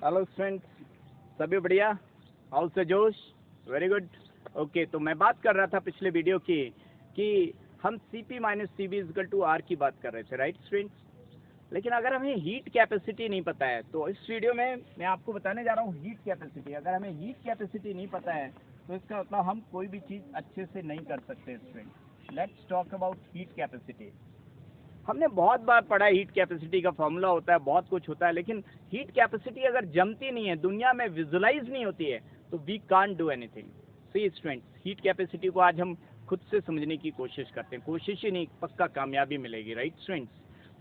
Hello friends, सभी बढ़िया? House से जोश? Very good. ओके, तो मैं बात कर रहा था पिछले वीडियो की कि हम Cp minus Cv is equal to R की बात कर रहे थे, राइट फ्रेंड्स? लेकिन अगर हमें हीट कैपेसिटी नहीं पता है तो इस वीडियो में मैं आपको बताने जा रहा हूँ हीट कैपेसिटी। अगर हमें हीट कैपेसिटी नहीं पता है तो इसका मतलब हम कोई भी चीज़ अच्छे से नहीं कर सकते friends. Let's talk about heat capacity. हमने बहुत बार पढ़ा है हीट कैपेसिटी का फॉर्मूला होता है, बहुत कुछ होता है, लेकिन हीट कैपेसिटी अगर जमती नहीं है, दुनिया में विजुलाइज नहीं होती है, तो we can't do anything. See students, heat capacity को आज हम खुद से समझने की कोशिश करते हैं। कोशिश ही नहीं, पक्का कामयाबी मिलेगी, राइट स्टूडेंट्स?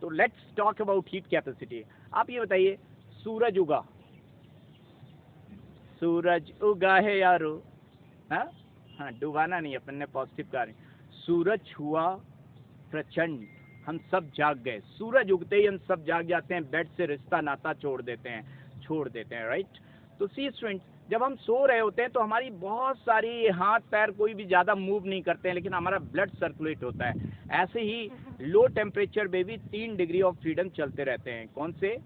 तो let's talk about heat capacity. आप ये बताइए, सूरज उगा, सूरज उगा है यारो, हाँ हाँ, डुबाना नहीं, अपन ने पॉजिटिव कार्य। सूरज हुआ प्रचंड, हम सब जाग गए। सूरज उगते ही हम सब जाग जाते हैं, बेड से रिश्ता नाता छोड़ देते हैं, राइट? तो सी स्टूडेंट्स, जब हम सो रहे होते हैं तो हमारी बहुत सारी हाथ पैर कोई भी ज़्यादा मूव नहीं करते हैं, लेकिन हमारा ब्लड सर्कुलेट होता है। ऐसे ही लो टेम्परेचर में भी 3 डिग्री ऑफ फ्रीडम चलते रहते हैं। कौन से?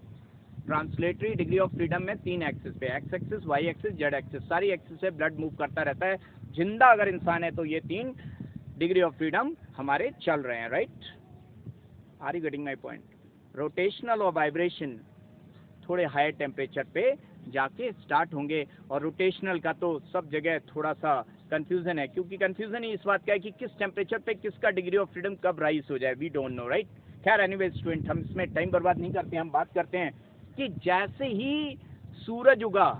ट्रांसलेटरी डिग्री ऑफ फ्रीडम में 3 एक्सिस पे, X axis, Y axis, Z axis, सारी एक्सिस से ब्लड मूव करता रहता है। जिंदा अगर इंसान है तो ये 3 डिग्री ऑफ फ्रीडम हमारे चल रहे हैं, right? Are you getting my point? Rotational और वाइब्रेशन थोड़े हायर टेम्परेचर पे जाके स्टार्ट होंगे, और रोटेशनल का तो सब जगह थोड़ा सा कंफ्यूजन है, क्योंकि कंफ्यूजन ही इस बात का है कि किस टेम्परेचर पे किसका डिग्री ऑफ फ्रीडम कब राइज हो जाए, वी डोंट नो, राइट? खैर एनीवे स्टूडेंट, हम इसमें टाइम बर्बाद नहीं करते, हम बात करते हैं कि जैसे ही सूरज उगा,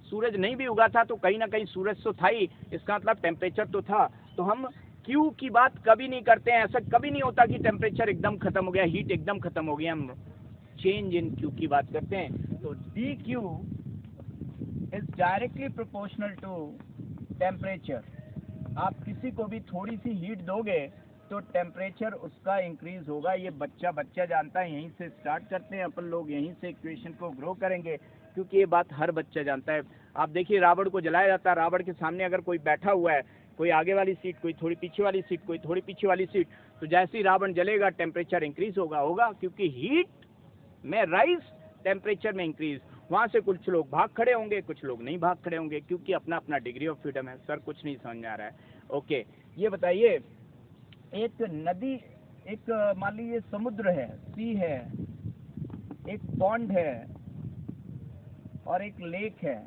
सूरज नहीं भी उगा था तो कहीं ना कहीं सूरज तो था ही, इसका मतलब टेम्परेचर तो था। तो हम क्यू की बात कभी नहीं करते हैं। ऐसा कभी नहीं होता कि टेम्परेचर एकदम खत्म हो गया, हीट एकदम खत्म हो गया। हम चेंज इन क्यू की बात करते हैं। तो D Q is directly proportional to temperature. आप किसी को भी थोड़ी सी हीट दोगे तो टेम्परेचर उसका इंक्रीज होगा। ये बच्चा बच्चा जानता है, यहीं से स्टार्ट करते हैं अपन लोग, यहीं से इक्वेशन को ग्रो करेंगे, क्योंकि ये बात हर बच्चा जानता है। आप देखिए, रावण को जलाया जाता है, रावण के सामने अगर कोई बैठा हुआ है, कोई आगे वाली सीट, कोई थोड़ी पीछे वाली सीट, कोई थोड़ी पीछे वाली सीट, तो जैसे ही रावण जलेगा टेम्परेचर इंक्रीज होगा, क्योंकि हीट में राइज, टेम्परेचर में इंक्रीज। वहां से कुछ लोग भाग खड़े होंगे, कुछ लोग नहीं भाग खड़े होंगे, क्योंकि अपना अपना डिग्री ऑफ फ्रीडम है। सर कुछ नहीं समझ में आ रहा है। ओके, ये बताइए, एक नदी, एक मान लीजिए समुद्र है, सी है, एक पॉन्ड है और एक लेक है।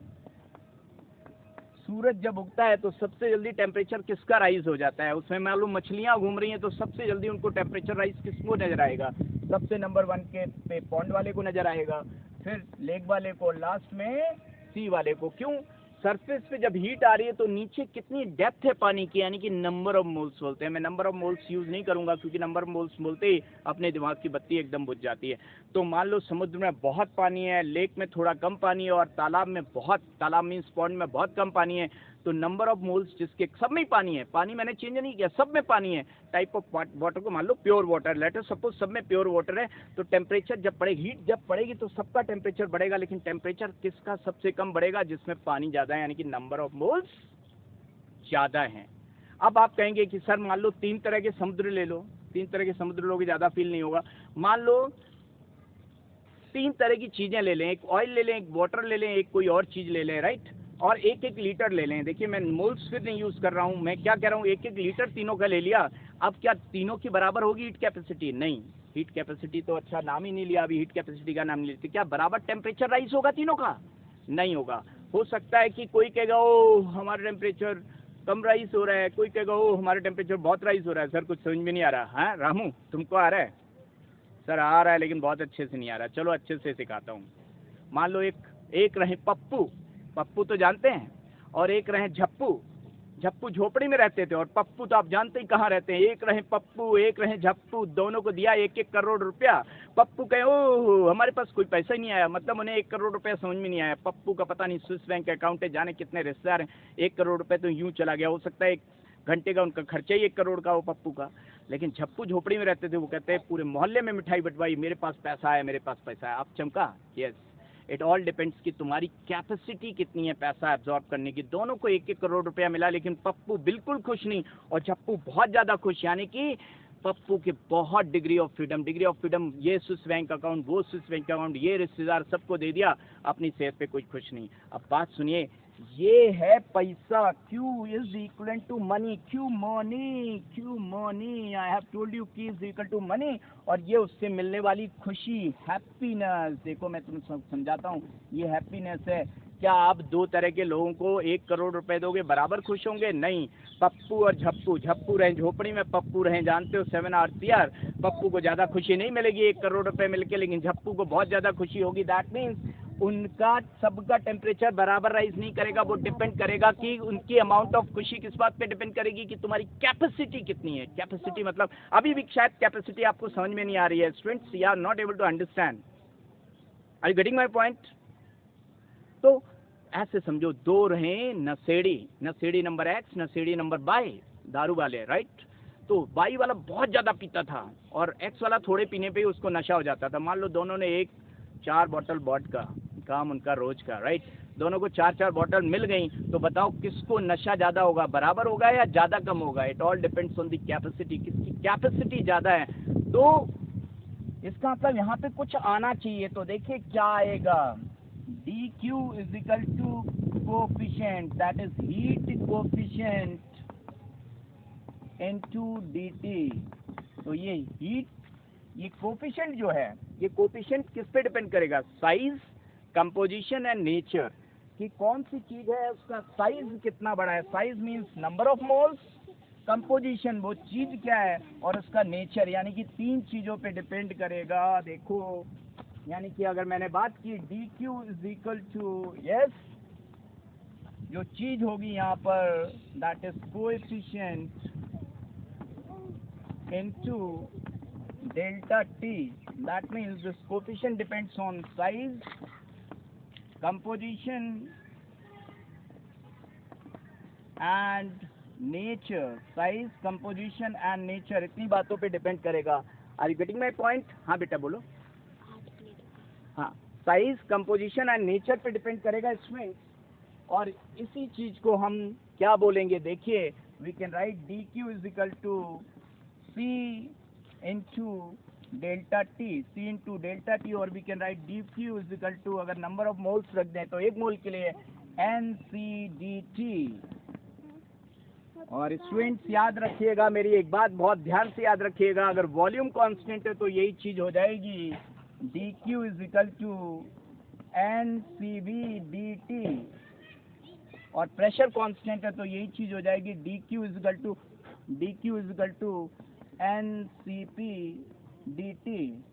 सूरज जब उगता है तो सबसे जल्दी टेम्परेचर किसका राइज हो जाता है? उसमें मालूम मछलियां घूम रही हैं, तो सबसे जल्दी उनको टेम्परेचर राइज किसको नजर आएगा? सबसे नंबर 1 के पे पॉन्ड वाले को नजर आएगा, फिर लेक वाले को, लास्ट में सी वाले को। क्यों? सरफेस पे जब हीट आ रही है तो नीचे कितनी डेप्थ है पानी की, यानी कि नंबर ऑफ मोल्स बोलते हैं। मैं नंबर ऑफ मोल्स यूज नहीं करूंगा, क्योंकि नंबर ऑफ मोल्स बोलते ही अपने दिमाग की बत्ती एकदम बुझ जाती है। तो मान लो समुद्र में बहुत पानी है, लेक में थोड़ा कम पानी है, और तालाब में बहुत, तालाब मीन्स पॉन्ड में बहुत कम पानी है। तो नंबर ऑफ मोल्स जिसके सब में ही पानी है, पानी मैंने चेंज नहीं किया, सब में पानी है, टाइप ऑफ वाटर को मान लो प्योर वाटर, लेटर सपोज सब में प्योर वाटर है, तो टेम्परेचर जब बढ़ेगी, हीट जब पड़ेगी तो सबका टेम्परेचर बढ़ेगा, लेकिन टेम्परेचर किसका सबसे कम बढ़ेगा? जिसमें पानी ज़्यादा है, यानी कि नंबर ऑफ मोल्स ज़्यादा हैं। अब आप कहेंगे कि सर मान लो 3 तरह के समुद्र ले लो, 3 तरह के समुद्र लोगे ज़्यादा फील नहीं होगा। मान लो 3 तरह की चीज़ें ले लें, एक ऑयल ले लें, एक वाटर ले लें, एक कोई और चीज़ ले लें, राइट? और 1-1 लीटर ले लें। देखिए, मैं मोल्स फिर नहीं यूज़ कर रहा हूँ, मैं क्या कह रहा हूँ, 1-1 लीटर तीनों का ले लिया। अब क्या तीनों की बराबर होगी हीट कैपेसिटी? नहीं। हीट कैपेसिटी तो अच्छा नाम ही नहीं लिया, अभी हीट कैपेसिटी का नाम नहीं लेते। क्या बराबर टेम्परेचर राइज होगा तीनों का? नहीं होगा। हो सकता है कि कोई कहेगा ओ हमारा टेम्परेचर कम राइज हो रहा है, कोई कहेगा ओ हमारा टेम्परेचर बहुत राइज हो रहा है। सर कुछ समझ में नहीं आ रहा। हाँ रामू, तुमको आ रहा है? सर आ रहा है, लेकिन बहुत अच्छे से नहीं आ रहा। चलो अच्छे से सिखाता हूँ। मान लो एक एक रहे पप्पू, पप्पू तो जानते हैं, और एक रहे झप्पू। झप्पू झोपड़ी में रहते थे, और पप्पू तो आप जानते ही कहाँ रहते हैं। एक रहे पप्पू, एक रहे झप्पू, दोनों को दिया 1-1 करोड़ रुपया। पप्पू कहे ओ हमारे पास कोई पैसा ही नहीं आया, मतलब उन्हें 1 करोड़ रुपया समझ में नहीं आया। पप्पू का पता नहीं स्विस बैंक अकाउंट है, जाने कितने रिश्तेदार हैं, 1 करोड़ रुपये तो यूं चला गया। हो सकता है 1 घंटे का उनका खर्चा ही 1 करोड़ का हो पप्पू का। लेकिन झप्पू झोपड़ी में रहते थे, वो कहते हैं पूरे मोहल्ले में मिठाई बंटवाई, मेरे पास पैसा है, मेरे पास पैसा है। आप चमका? यस, इट ऑल डिपेंड्स कि तुम्हारी कैपेसिटी कितनी है पैसा एब्जॉर्ब करने की। दोनों को 1-1 करोड़ रुपया मिला, लेकिन पप्पू बिल्कुल खुश नहीं और झप्पू बहुत ज़्यादा खुश, यानी कि पप्पू के बहुत डिग्री ऑफ फ्रीडम, ये स्विस बैंक अकाउंट, वो स्विस बैंक अकाउंट, ये रिश्तेदार, सबको दे दिया, अपनी सेहत पे कोई खुश नहीं। अब बात सुनिए, ये है पैसा। Q is equal to money, Q money, I have told you Q is equal to money, और ये उससे मिलने वाली खुशी, हैप्पीनेस। देखो मैं तुम्हें समझाता हूँ, ये हैप्पीनेस है। क्या आप दो तरह के लोगों को 1 करोड़ रुपए दोगे, बराबर खुश होंगे? नहीं। पप्पू और झप्पू रहे झोपड़ी में, पप्पू रहे जानते हो 7 RCR। पप्पू को ज़्यादा खुशी नहीं मिलेगी 1 करोड़ रुपए मिलके, लेकिन झप्पू को बहुत ज़्यादा खुशी होगी। दैट मीन्स उनका सबका टेम्परेचर बराबर राइज नहीं करेगा। वो डिपेंड करेगा कि उनकी अमाउंट ऑफ खुशी किस बात पे डिपेंड करेगी, कि तुम्हारी कैपेसिटी कितनी है। कैपेसिटी मतलब अभी भी शायद कैपेसिटी आपको समझ में नहीं आ रही है students, you are not able to understand. Are you getting my point? तो ऐसे समझो, दो रहे नशेड़ी नंबर X, नशेड़ी नंबर Y, दारू वाले, राइट? तो Y वाला बहुत ज़्यादा पीता था और X वाला थोड़े पीने पे ही उसको नशा हो जाता था। मान लो दोनों ने 4 बॉटल वोडका, काम उनका रोज का, राइट? दोनों को 4 बॉटल मिल गई, तो बताओ किसको नशा ज़्यादा होगा, बराबर होगा या ज़्यादा कम होगा? It all depends on the capacity, किसकी कैपेसिटी ज़्यादा है। तो इसका मतलब यहाँ पे कुछ आना चाहिए। तो देखिए क्या आएगा, dq is equal to coefficient, that is heat coefficient into dt। तो ये हीट, ये कोफिशिएंट जो है, ये कोफिशिएंट किस पे डिपेंड करेगा? साइज, कंपोजिशन एंड नेचर, कि कौन सी चीज है उसका साइज कितना बड़ा है। Size means number of moles, composition वो चीज क्या है, और उसका नेचर, यानी कि 3 चीजों पे डिपेंड करेगा। देखो, यानी कि अगर मैंने बात की dq is equal to, yes, जो चीज होगी यहाँ पर, that is coefficient into delta t, that means this coefficient depends on size, composition and nature। size, composition and nature, इतनी बातों पे डिपेंड करेगा। Are you getting my point? हाँ बेटा बोलो। हाँ, साइज, कंपोजिशन एंड नेचर पे डिपेंड करेगा इसमें, और इसी चीज को हम क्या बोलेंगे? देखिए, we can write dq is equal to c into delta t, c into delta t, और we can write dq is equal to, अगर नंबर ऑफ मोल्स रख दें तो 1 मोल के लिए NCDT। और स्टूडेंट्स याद रखिएगा, मेरी एक बात बहुत ध्यान से याद रखिएगा, अगर वॉल्यूम कांस्टेंट है तो यही चीज हो जाएगी, dq is equal to NCV/dt, और प्रेशर कांस्टेंट है तो यही चीज हो जाएगी, dq is equal to NCP/dt।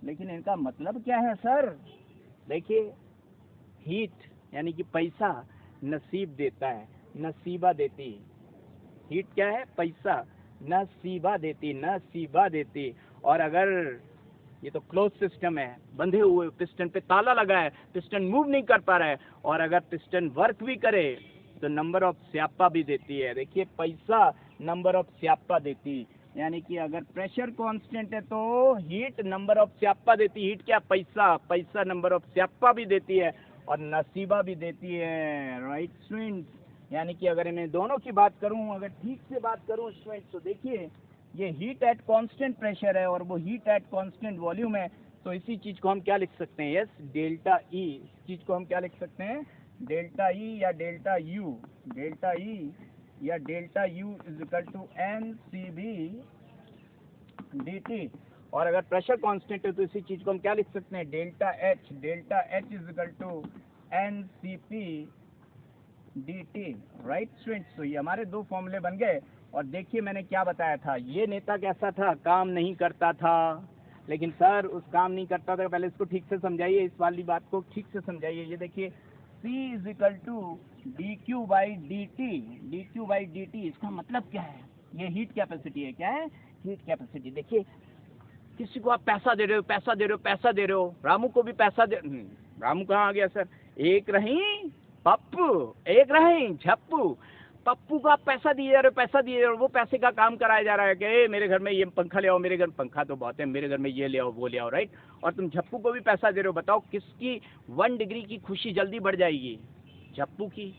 लेकिन इनका मतलब क्या है सर? देखिए, हीट यानी कि पैसा नसीब देता है, नसीबा देती। हीट क्या है? पैसा नसीबा देती। और अगर ये तो क्लोज सिस्टम है, बंधे हुए पिस्टन पे ताला लगा है, पिस्टन मूव नहीं कर पा रहा है, और अगर पिस्टन वर्क भी करे तो नंबर ऑफ स्यापा भी देती है। देखिए, पैसा नंबर ऑफ स्यापा देती, यानी कि अगर प्रेशर कांस्टेंट है तो हीट नंबर ऑफ स्यापा देती। हीट क्या? पैसा नंबर ऑफ स्यापा भी देती है और नसीबा भी देती है, राइट स्टूडेंट्स? यानी कि अगर मैं दोनों की बात करूं, अगर ठीक से बात करूं स्टूडेंट्स, तो देखिए ये हीट एट कांस्टेंट प्रेशर है और वो हीट एट कांस्टेंट वॉल्यूम है, तो इसी चीज को हम क्या लिख सकते हैं? Yes, delta E. इस चीज को हम क्या लिख सकते हैं? डेल्टा ई या delta U is equal to NCV/dt। और अगर प्रेशर कांस्टेंट है तो इसी चीज को हम क्या लिख सकते हैं? Delta H is equal to NCP/dt, right students? तो ये हमारे 2 फॉर्मूले बन गए। और देखिए मैंने क्या बताया था, ये नेता कैसा था? काम नहीं करता था। लेकिन सर उस काम नहीं करता था, पहले इसको ठीक से समझाइए, इस वाली बात को ठीक से समझाइए। ये देखिए, C is equal to dq/dt, इसका मतलब क्या है? ये हीट कैपेसिटी है। क्या है? Heat capacity. देखिए, किसी को आप पैसा दे रहे हो, रामू को भी पैसा दे, रामू कहाँ आ गया सर? एक रही पप्पू, एक रही झप्पू। पप्पू को आप पैसा दिए जा रहे हो, वो पैसे का काम कराया जा रहा है कि मेरे घर में ये पंखा ले आओ, मेरे घर पंखा तो बहुत है, मेरे घर में ये ले आओ, वो ले आओ, राइट? और तुम झप्पू को भी पैसा दे रहे हो। बताओ किसकी 1 डिग्री की खुशी जल्दी बढ़ जाएगी? झप्पू की।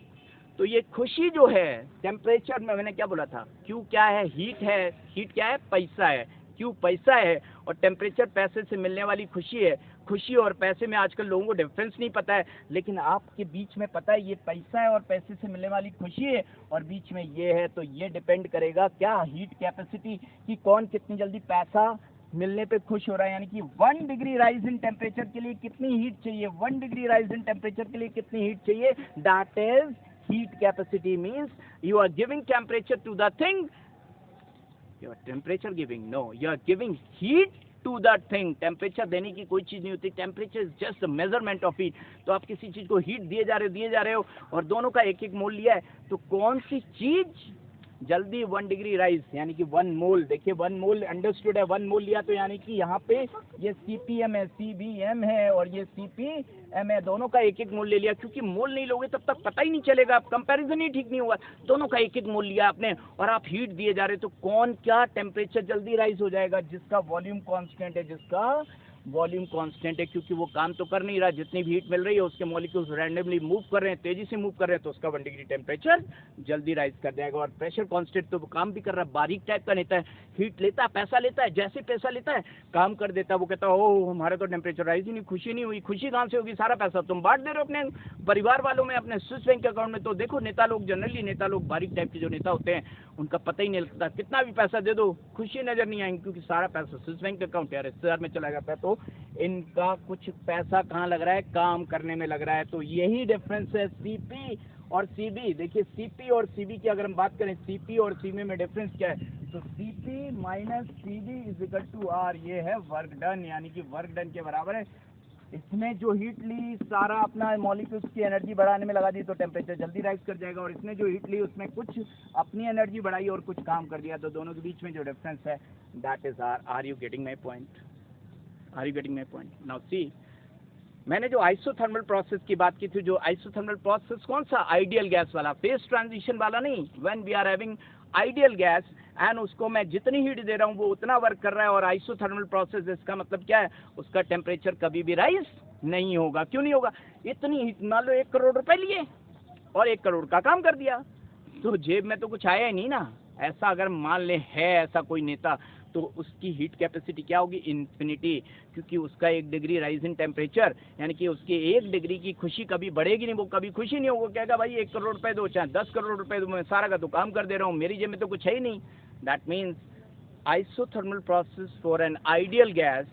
तो ये खुशी जो है टेम्परेचर में, मैंने क्या बोला था? क्यू क्या है? हीट है। हीट क्या है? पैसा है। क्यों? पैसा है, और टेम्परेचर पैसे से मिलने वाली खुशी है। खुशी और पैसे में आजकल लोगों को डिफरेंस नहीं पता है, लेकिन आपके बीच में पता है ये पैसा है और पैसे से मिलने वाली खुशी है, और बीच में ये है। तो ये डिपेंड करेगा क्या? हीट कैपेसिटी, कि कौन कितनी जल्दी पैसा मिलने पे खुश हो रहा है। यानी कि 1 डिग्री राइज इन टेम्परेचर के लिए कितनी हीट चाहिए, 1 डिग्री राइज इन टेम्परेचर के लिए कितनी हीट चाहिए, that is heat capacity. Means you are giving temperature to the thing, you are temperature giving, no, you are giving heat to that thing. Temperature देने की कोई चीज़ नहीं होती, temperature is just measurement of heat. तो आप किसी चीज़ को heat दिए जा रहे हो और दोनों का एक एक मोल लिया है, तो कौन सी चीज़ जल्दी 1 डिग्री राइज, यानी कि 1 मोल, देखिए 1 मोल अंडरस्टूड है, 1 मोल लिया तो यानी कि यहाँ पे ये CPM है, CBM है और ये CPM है, दोनों का एक एक मोल ले लिया। क्योंकि मोल नहीं लोगे तब तक पता ही नहीं चलेगा, आप कंपैरिजन ही ठीक नहीं हुआ। दोनों का एक एक मोल लिया आपने और आप हीट दिए जा रहे, तो कौन क्या टेम्परेचर जल्दी राइज हो जाएगा? जिसका वॉल्यूम कॉन्स्टेंट है, जिसका वॉल्यूम कांस्टेंट है, क्योंकि वो काम तो कर नहीं रहा, जितनी भी हीट मिल रही है उसके मॉलिक्यूल्स रैंडमली मूव कर रहे हैं, तेजी से मूव कर रहे हैं, तो उसका 1 डिग्री टेम्परेचर जल्दी राइज कर जाएगा। और प्रेशर कांस्टेंट तो वो काम भी कर रहा है, बारीक टाइप का लेता है, हीट लेता है, पैसा लेता है, जैसे पैसा लेता है काम कर देता है। वो कहता है ओह हमारा तो टेम्परेचर राइज ही नहीं, खुशी नहीं हुई। खुशी कहाँ से होगी? सारा पैसा तुम बांट दे रहे हो अपने परिवार वालों में, अपने स्विस बैंक अकाउंट में। तो देखो नेता लोग, जनरली नेता लोग, बारीक टाइप के जो नेता होते हैं, उनका पता ही नहीं लगता, कितना भी पैसा दे दो खुशी नजर नहीं आएंगी, क्योंकि सारा पैसा स्विस बैंक अकाउंट या रिश्तेदार में चला जाता है। तो इनका कुछ पैसा कहाँ लग रहा है? काम करने में लग रहा है। तो यही डिफरेंस है CP और CB। देखिए CP और CB की अगर हम बात करें, CP और CB में डिफरेंस क्या है? तो CP minus CB is equal to R, ये है वर्क डन, यानी कि वर्क डन के बराबर है। इसने जो हीट ली सारा अपना मॉलिक्यूल्स की एनर्जी बढ़ाने में लगा दी, तो टेम्परेचर जल्दी राइज कर जाएगा। और इसने जो हीट ली उसमें कुछ अपनी एनर्जी बढ़ाई और कुछ काम कर दिया, तो दोनों के बीच में जो डिफरेंस है that is R। Are you getting my point? Are you getting my point? Now see, मैंने जो आइसोथर्मल प्रोसेस की बात की थी, जो आइसोथर्मल प्रोसेस कौन सा? आइडियल गैस वाला, फेज ट्रांजिशन वाला नहीं। When we are having ideal gas and उसको मैं जितनी हीट दे रहा हूँ वो उतना वर्क कर रहा है। और आइसोथर्मल प्रोसेस, इसका मतलब क्या है? उसका टेम्परेचर कभी भी राइज नहीं होगा। क्यों नहीं होगा? इतनी हीट, मान लो 1 करोड़ रुपए लिए और 1 करोड़ का काम कर दिया, तो जेब में तो कुछ आया ही नहीं ना। ऐसा अगर मान ले है ऐसा कोई नेता, तो उसकी हीट कैपेसिटी क्या होगी? इन्फिनिटी, क्योंकि उसका 1 डिग्री राइज इन टेम्परेचर, यानी कि उसकी 1 डिग्री की खुशी कभी बढ़ेगी नहीं, वो कभी खुशी नहीं होगा। कहेगा भाई 1 करोड़ रुपए दो, चाहे 10 करोड़ रुपए दो, मैं सारा का तो काम कर दे रहा हूँ, मेरी जेब में तो कुछ है ही नहीं। That means isothermal process for an ideal gas,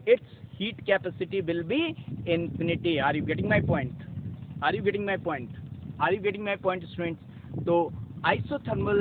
it's heat capacity will be infinity. Are you getting my point? Are you getting my point? Are you getting my point students? तो आइसोथर्मल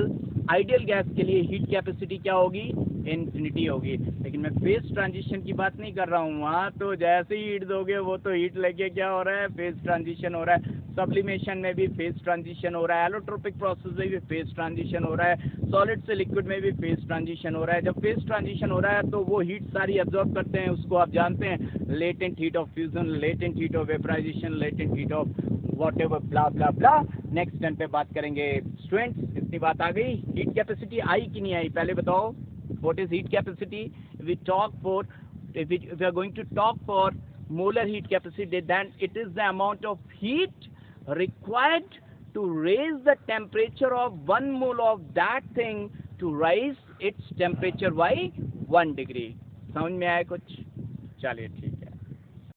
आइडियल गैस के लिए heat capacity क्या होगी? Infinity होगी। लेकिन मैं phase transition की बात नहीं कर रहा हूँ, वहाँ तो जैसे ही हीट दोगे वो तो हीट लेके क्या हो रहा है? फेज ट्रांजिशन हो रहा है। सब्लिमेशन में भी फेज ट्रांजिशन हो रहा है, एलोट्रोपिक प्रोसेस में भी फेज ट्रांजिशन हो रहा है, सॉलिड से लिक्विड में भी फेज ट्रांजिशन हो रहा है। जब फेज ट्रांजिशन हो रहा है तो वो हीट सारी एब्जॉर्ब करते हैं, उसको आप जानते हैं, latent heat of fusion, latent heat of vaporisation, latent heat of whatever blah blah blah. Next turn पे बात करेंगे स्टूडेंट्स। इतनी बात आ गई? हीट कैपेसिटी आई कि नहीं आई पहले बताओ? What is heat capacity? We talk for, if we are going to talk for molar heat capacity, then it is the amount of heat required to raise the temperature of 1 mole of that thing to rise its temperature by 1 degree. समझ में आया कुछ? चलिए ठीक।